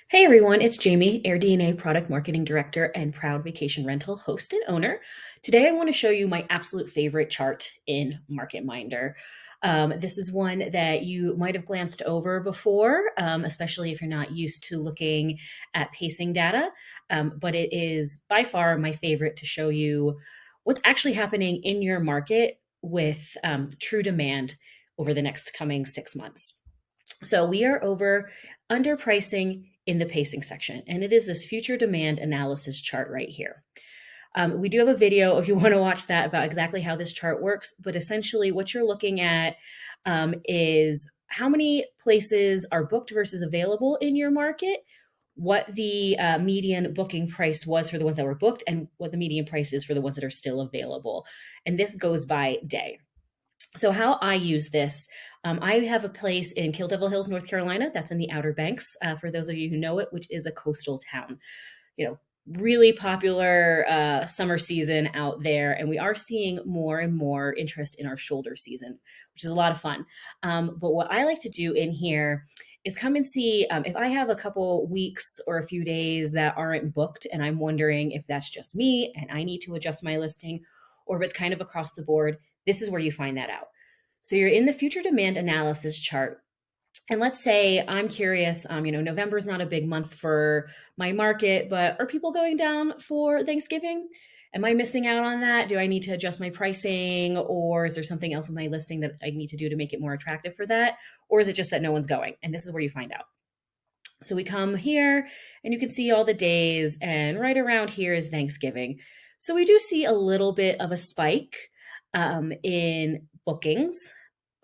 Hey everyone, it's Jamie, AirDNA Product Marketing Director and proud vacation rental host and owner. Today I want to show you my absolute favorite chart in MarketMinder. This is one that you might have glanced over before, especially if you're not used to looking at pacing data, but it is by far my favorite to show you what's actually happening in your market with true demand over the next coming 6 months. So we are over underpricing in the pacing section, and it is this future demand analysis chart right here. We do have a video if you want to watch that about exactly how this chart works, but essentially what you're looking at is how many places are booked versus available in your market, what the median booking price was for the ones that were booked, and what the median price is for the ones that are still available. And this goes by day. So how I use this, I have a place in Kill Devil Hills, North Carolina. That's in the Outer Banks, for those of you who know it, which is a coastal town. Really popular summer season out there, and we are seeing more and more interest in our shoulder season, which is a lot of fun. But what I like to do in here is come and see if I have a couple weeks or a few days that aren't booked, and I'm wondering if that's just me and I need to adjust my listing, or if it's kind of across the board. This is where you find that out. So you're in the future demand analysis chart. And let's say I'm curious, November is not a big month for my market, but are people going down for Thanksgiving? Am I missing out on that? Do I need to adjust my pricing, or is there something else with my listing that I need to do to make it more attractive for that? Or is it just that no one's going? And this is where you find out. So we come here and you can see all the days, and right around here is Thanksgiving. So we do see a little bit of a spike in bookings,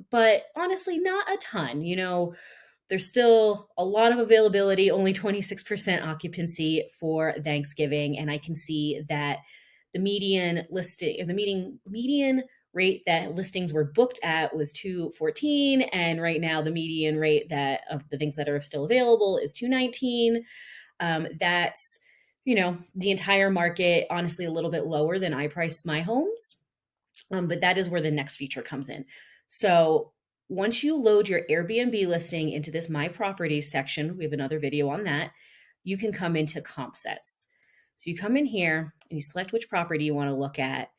but honestly, not a ton. There's still a lot of availability, only 26% occupancy for Thanksgiving. And I can see that the median rate that listings were booked at was 214. And right now the median rate that of the things that are still available is 219. That's, the entire market, honestly, a little bit lower than I price my homes. But that is where the next feature comes in. So once you load your Airbnb listing into this My Properties section, we have another video on that, you can come into comp sets. So you come in here and you select which property you want to look at.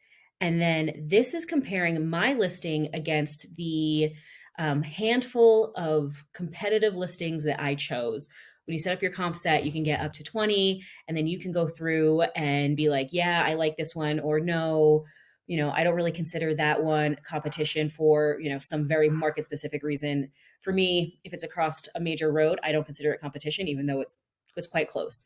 And then this is comparing my listing against the handful of competitive listings that I chose. When you set up your comp set, you can get up to 20, and then you can go through and be like, yeah, I like this one, or no, I don't really consider that one competition for, some very market specific reason. For me, if it's across a major road, I don't consider it competition, even though it's quite close.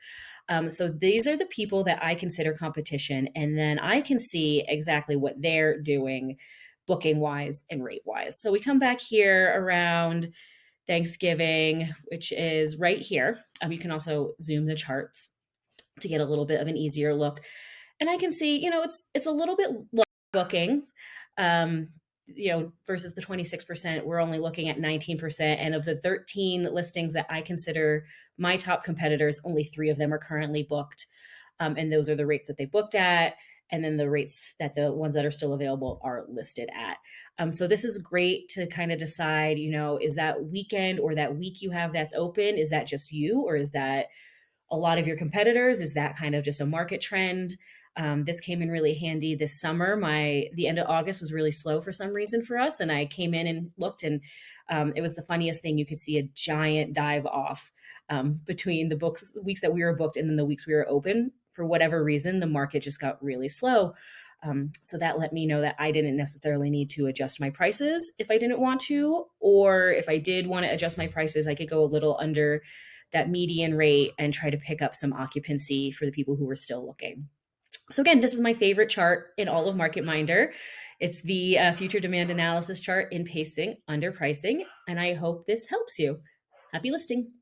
So these are the people that I consider competition. And then I can see exactly what they're doing booking wise and rate wise. So we come back here around Thanksgiving, which is right here. You can also zoom the charts to get a little bit of an easier look. And I can see, it's a little bit low bookings, versus the 26%, we're only looking at 19%. And of the 13 listings that I consider my top competitors, only 3 of them are currently booked. And those are the rates that they booked at. And then the rates that the ones that are still available are listed at. So this is great to kind of decide, is that weekend or that week you have that's open, is that just you, or is that a lot of your competitors? Is that kind of just a market trend? This came in really handy this summer. The end of August was really slow for some reason for us. And I came in and looked, and it was the funniest thing. You could see a giant dive off between the weeks that we were booked and then the weeks we were open. For whatever reason, the market just got really slow. So that let me know that I didn't necessarily need to adjust my prices if I didn't want to, or if I did want to adjust my prices, I could go a little under that median rate and try to pick up some occupancy for the people who were still looking. So again, this is my favorite chart in all of MarketMinder. It's the future demand analysis chart in pacing, underpricing, and I hope this helps you. Happy listing.